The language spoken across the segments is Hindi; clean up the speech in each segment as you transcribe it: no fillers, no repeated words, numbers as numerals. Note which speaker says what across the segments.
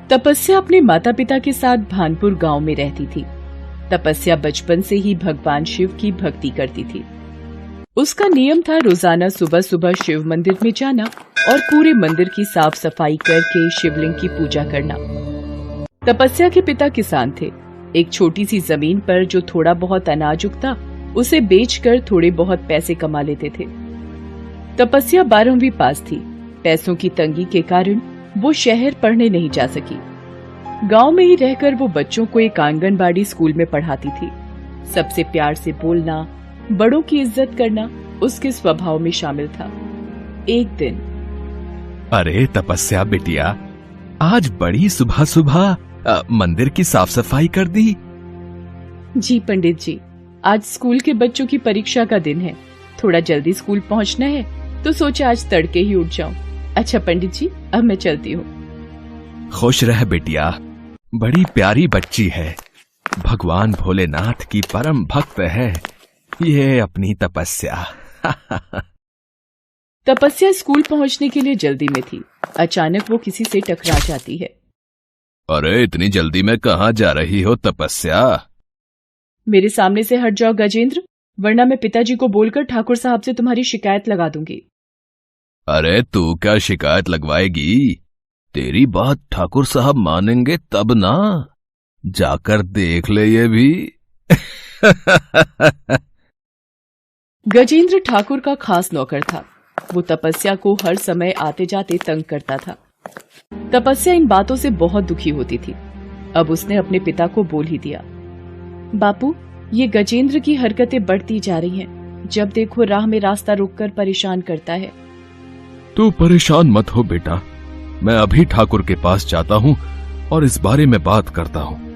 Speaker 1: तपस्या अपने माता पिता के साथ भानपुर गांव में रहती थी। तपस्या बचपन से ही भगवान शिव की भक्ति करती थी। उसका नियम था रोजाना सुबह सुबह शिव मंदिर में जाना और पूरे मंदिर की साफ सफाई करके शिवलिंग की पूजा करना। तपस्या के पिता किसान थे। एक छोटी सी जमीन पर जो थोड़ा बहुत अनाज उगता उसे बेचकर थोड़े बहुत पैसे कमा लेते थे। तपस्या 12वीं पास थी। पैसों की तंगी के कारण वो शहर पढ़ने नहीं जा सकी। गांव में ही रहकर वो बच्चों को एक आंगनबाड़ी स्कूल में पढ़ाती थी। सबसे प्यार से बोलना, बड़ों की इज्जत करना उसके स्वभाव में शामिल था। एक दिन,
Speaker 2: अरे तपस्या बिटिया, आज बड़ी सुबह सुबह मंदिर की साफ सफाई कर दी।
Speaker 1: जी पंडित जी, आज स्कूल के बच्चों की परीक्षा का दिन है। थोड़ा जल्दी स्कूल पहुंचना है तो सोचा आज तड़के ही उठ जाऊं। अच्छा पंडित जी, अब मैं चलती हूँ।
Speaker 2: खुश रह बिटिया, बड़ी प्यारी बच्ची है। भगवान भोलेनाथ की परम भक्त है ये अपनी तपस्या।
Speaker 1: तपस्या स्कूल पहुंचने के लिए जल्दी में थी। अचानक वो किसी से टकरा जाती है।
Speaker 2: अरे इतनी जल्दी में कहाँ जा रही हो तपस्या?
Speaker 1: मेरे सामने से हट जाओ गजेंद्र, वरना मैं पिताजी को बोलकर ठाकुर साहब से तुम्हारी शिकायत लगा दूंगी।
Speaker 2: अरे तू क्या शिकायत लगवाएगी? तेरी बात ठाकुर साहब मानेंगे तब ना। जाकर देख ले ये भी।
Speaker 1: गजेंद्र ठाकुर का खास नौकर था। वो तपस्या को हर समय आते जाते तंग करता था। तपस्या इन बातों से बहुत दुखी होती थी। अब उसने अपने पिता को बोल ही दिया, बापू, ये गजेंद्र की हरकतें बढ़ती जा रही हैं। जब देखो राह में रास्ता रोककर परेशान करता है।
Speaker 2: तू परेशान मत हो बेटा, मैं अभी ठाकुर के पास जाता हूँ और इस बारे में बात करता हूँ।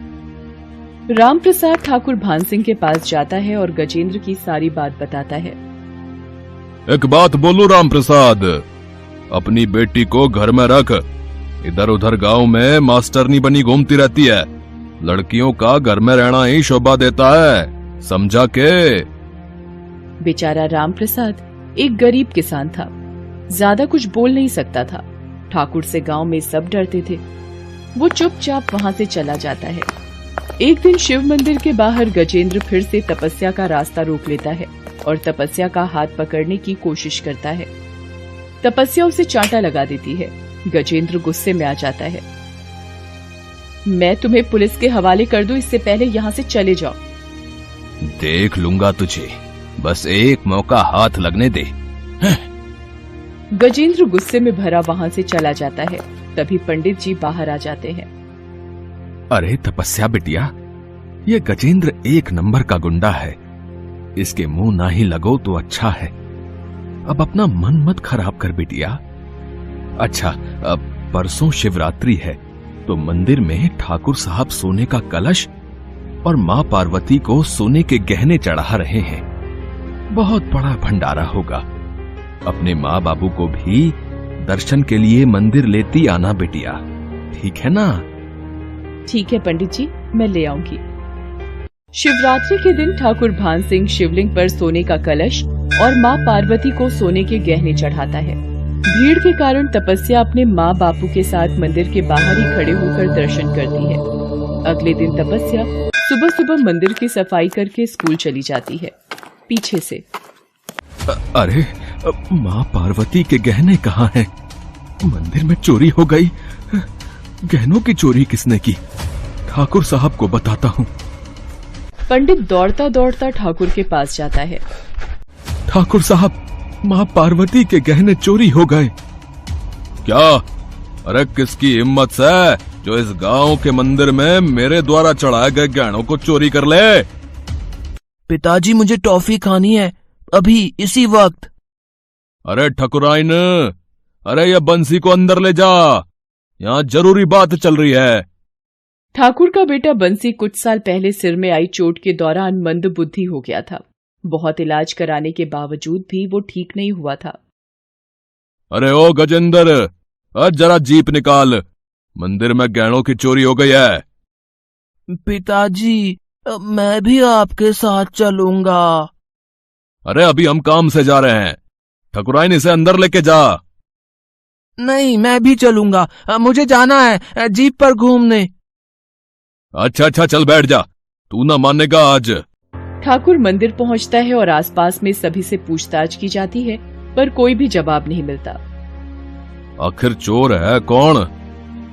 Speaker 1: राम प्रसाद ठाकुर भान सिंह के पास जाता है और गजेंद्र की सारी बात बताता है।
Speaker 2: एक बात बोलूं राम प्रसाद, अपनी बेटी को घर में रख। इधर उधर गांव में मास्टरनी बनी घूमती रहती है। लड़कियों का घर में रहना ही शोभा देता है, समझा के?
Speaker 1: बेचारा राम प्रसाद एक गरीब किसान था। ज्यादा कुछ बोल नहीं सकता था। ठाकुर से गांव में सब डरते थे। वो चुपचाप वहां से चला जाता है। एक दिन शिव मंदिर के बाहर गजेंद्र फिर से तपस्या का रास्ता रोक लेता है और तपस्या का हाथ पकड़ने की कोशिश करता है। तपस्या उसे चांटा लगा देती है। गजेंद्र गुस्से में आ जाता है। मैं तुम्हें पुलिस के हवाले कर दूं, इससे पहले यहाँ से चले जाओ।
Speaker 2: देख लूंगा तुझे, बस एक मौका हाथ लगने दे।
Speaker 1: गजेंद्र गुस्से में भरा वहां से चला जाता है। तभी पंडित जी बाहर आ जाते हैं।
Speaker 2: अरे तपस्या बिटिया, ये गजेंद्र एक नंबर का गुंडा है। इसके मुंह ना ही लगो तो अच्छा है। अब अपना मन मत खराब कर बिटिया। अच्छा, अब परसों शिवरात्रि है तो मंदिर में ठाकुर साहब सोने का कलश और मां पार्वती को सोने के गहने चढ़ा रहे हैं। बहुत बड़ा भंडारा होगा। अपने माँ बाबू को भी दर्शन के लिए मंदिर लेती आना बिटिया, ठीक है ना?
Speaker 1: ठीक है पंडित जी, मैं ले आऊंगी। शिवरात्रि के दिन ठाकुर भान सिंह शिवलिंग पर सोने का कलश और माँ पार्वती को सोने के गहने चढ़ाता है। भीड़ के कारण तपस्या अपने माँ बापू के साथ मंदिर के बाहर ही खड़े होकर दर्शन करती है। अगले दिन तपस्या सुबह सुबह मंदिर की सफाई करके स्कूल चली जाती है। पीछे से,
Speaker 2: अरे माँ पार्वती के गहने कहाँ हैं? मंदिर में चोरी हो गई। गहनों की चोरी किसने की? ठाकुर साहब को बताता हूँ।
Speaker 1: पंडित दौड़ता दौड़ता ठाकुर के पास जाता है।
Speaker 2: ठाकुर साहब, माँ पार्वती के गहने चोरी हो गए। क्या? अरे किसकी हिम्मत से जो इस गांव के मंदिर में मेरे द्वारा चढ़ाए गए गहनों को चोरी कर ले?
Speaker 3: पिताजी, मुझे टॉफी खानी है, अभी इसी वक्त।
Speaker 2: अरे ठकुराइन, अरे ये बंसी को अंदर ले जा, यहाँ जरूरी बात चल रही है।
Speaker 1: ठाकुर का बेटा बंसी कुछ साल पहले सिर में आई चोट के दौरान मंद बुद्धि हो गया था। बहुत इलाज कराने के बावजूद भी वो ठीक नहीं हुआ था।
Speaker 2: अरे ओ गजेंद्र, जरा जीप निकाल, मंदिर में गहनों की चोरी हो गई है।
Speaker 3: पिताजी, मैं भी आपके साथ चलूंगा।
Speaker 2: अरे अभी हम काम से जा रहे हैं, ठकुराइन इसे अंदर लेके जा।
Speaker 3: नहीं, मैं भी चलूंगा। मुझे जाना है जीप पर घूमने।
Speaker 2: अच्छा अच्छा, चल बैठ जा, तू ना मानेगा आज।
Speaker 1: ठाकुर मंदिर पहुंचता है और आसपास में सभी से पूछताछ की जाती है, पर कोई भी जवाब नहीं मिलता।
Speaker 2: आखिर चोर है कौन?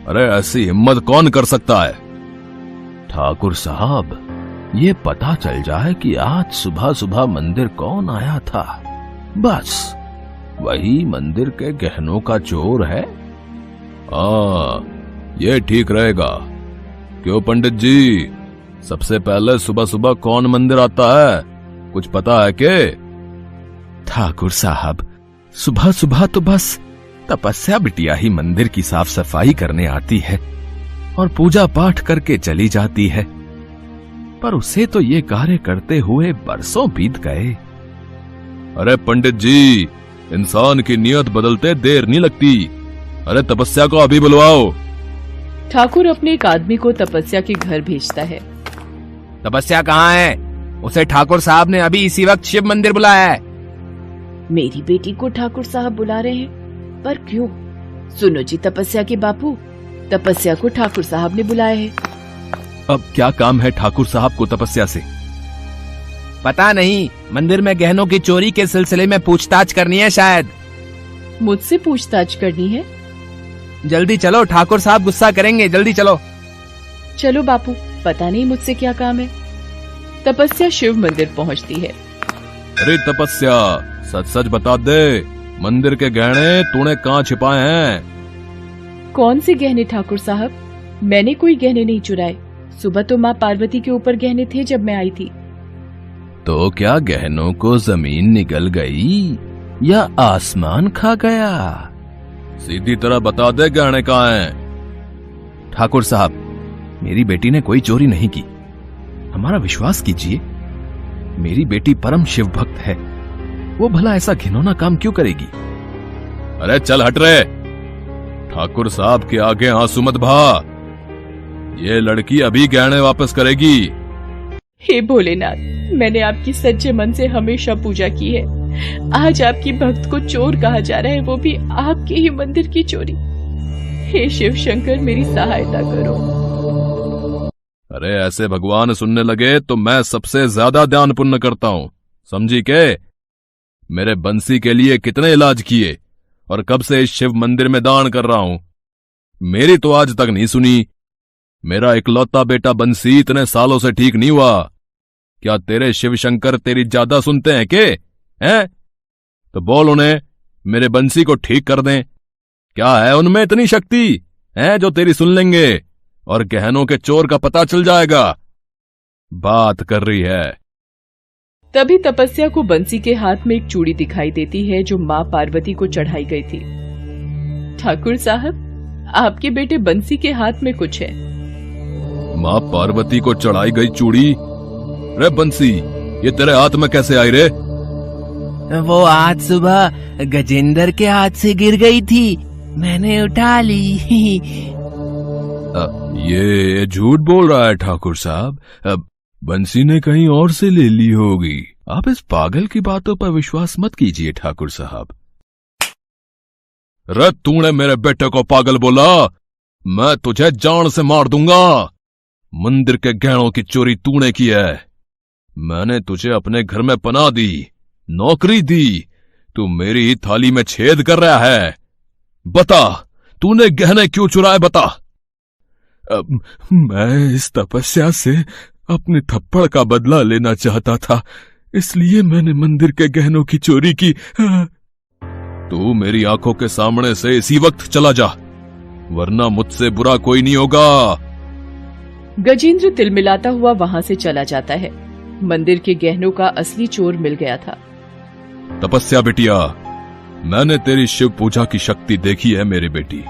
Speaker 2: अरे ऐसी हिम्मत कौन कर सकता है?
Speaker 3: ठाकुर साहब, ये पता चल जाए कि आज सुबह सुबह मंदिर कौन आया था, बस वही मंदिर के गहनों का चोर है।
Speaker 2: ये ठीक रहेगा। क्यों पंडित जी, सबसे पहले सुबह सुबह कौन मंदिर आता है, कुछ पता है के?
Speaker 3: ठाकुर साहब, सुबह सुबह तो बस तपस्या बिटिया ही मंदिर की साफ सफाई करने आती है और पूजा पाठ करके चली जाती है, पर उसे तो ये कार्य करते हुए बरसों बीत गए।
Speaker 2: अरे पंडित जी, इंसान की नियत बदलते देर नहीं लगती। अरे तपस्या को अभी बुलवाओ।
Speaker 1: ठाकुर अपने एक आदमी को तपस्या के घर भेजता है।
Speaker 3: तपस्या कहाँ है? उसे ठाकुर साहब ने अभी इसी वक्त शिव मंदिर बुलाया है।
Speaker 1: मेरी बेटी को ठाकुर साहब बुला रहे हैं, पर क्यों? सुनो जी तपस्या के बापू, तपस्या को ठाकुर साहब ने बुलाया है।
Speaker 2: अब क्या काम है ठाकुर साहब को तपस्या से?
Speaker 3: पता नहीं, मंदिर में गहनों की चोरी के सिलसिले में पूछताछ करनी है शायद।
Speaker 1: मुझसे पूछताछ करनी है?
Speaker 3: जल्दी चलो, ठाकुर साहब गुस्सा करेंगे, जल्दी चलो।
Speaker 1: चलो बापू, पता नहीं मुझसे क्या काम है। तपस्या शिव मंदिर पहुंचती है।
Speaker 2: अरे तपस्या, सच सच बता दे, मंदिर के गहने तूने कहाँ छिपाए हैं?
Speaker 1: कौन से गहने ठाकुर साहब? मैंने कोई गहने नहीं चुराए। सुबह तो माँ पार्वती के ऊपर गहने थे जब मैं आई थी।
Speaker 3: तो क्या गहनों को जमीन निगल गई या आसमान खा गया?
Speaker 2: सीधी तरह बता दे, गहने कहाँ हैं?
Speaker 3: ठाकुर साहब, मेरी बेटी ने कोई चोरी नहीं की, हमारा विश्वास कीजिए। मेरी बेटी परम शिव भक्त है, वो भला ऐसा घिनौना काम क्यों करेगी?
Speaker 2: अरे चल हट रे, ठाकुर साहब के आगे आंसू मत बहा। ये लड़की अभी गहने वापस करेगी।
Speaker 1: हे भोलेनाथ, मैंने आपकी सच्चे मन से हमेशा पूजा की है। आज आपकी भक्त को चोर कहा जा रहा है, वो भी आपके ही मंदिर की चोरी। हे शिव शंकर, मेरी सहायता करो।
Speaker 2: अरे ऐसे भगवान सुनने लगे तो मैं सबसे ज्यादा ध्यान पुण्य करता हूं, समझी के? मेरे बंसी के लिए कितने इलाज किए और कब से इस शिव मंदिर में दान कर रहा हूं, मेरी तो आज तक नहीं सुनी। मेरा इकलौता बेटा बंसी इतने सालों से ठीक नहीं हुआ। क्या तेरे शिव शंकर तेरी ज्यादा सुनते हैं के? हैं? तो बोल उन्हें मेरे बंसी को ठीक कर दें। क्या है उनमें इतनी शक्ति है जो तेरी सुन लेंगे और गहनों के चोर का पता चल जाएगा? बात कर रही है।
Speaker 1: तभी तपस्या को बंसी के हाथ में एक चूड़ी दिखाई देती है जो माँ पार्वती को चढ़ाई गई थी। ठाकुर साहब, आपके बेटे बंसी के हाथ में कुछ है।
Speaker 2: माँ पार्वती को चढ़ाई गई चूड़ी? रे बंसी, ये तेरे हाथ में कैसे आई रे?
Speaker 3: वो आज सुबह गजेंद्र के हाथ से गिर गई थी, मैंने उठा ली।
Speaker 2: ये झूठ बोल रहा है ठाकुर साहब। अब बंसी ने कहीं और से ले ली होगी। आप इस पागल की बातों पर विश्वास मत कीजिए ठाकुर साहब। रे तूने मेरे बेटे को पागल बोला, मैं तुझे जान से मार दूंगा। मंदिर के गहनों की चोरी तूने की है। मैंने तुझे अपने घर में पनाह दी, नौकरी दी, तू मेरी ही थाली में छेद कर रहा है। बता, तूने गहने क्यों चुराए, बता।
Speaker 4: मैं इस तपस्या से अपने थप्पड़ का बदला लेना चाहता था, इसलिए मैंने मंदिर के गहनों की चोरी की।
Speaker 2: तू मेरी आंखों के सामने से इसी वक्त चला जा, वरना मुझसे बुरा कोई नहीं होगा।
Speaker 1: गजेंद्र तिलमिलाता हुआ वहां से चला जाता है। मंदिर के गहनों का असली चोर मिल गया था।
Speaker 2: तपस्या बिटिया, मैंने तेरी शिव पूजा की शक्ति देखी है मेरी बेटी।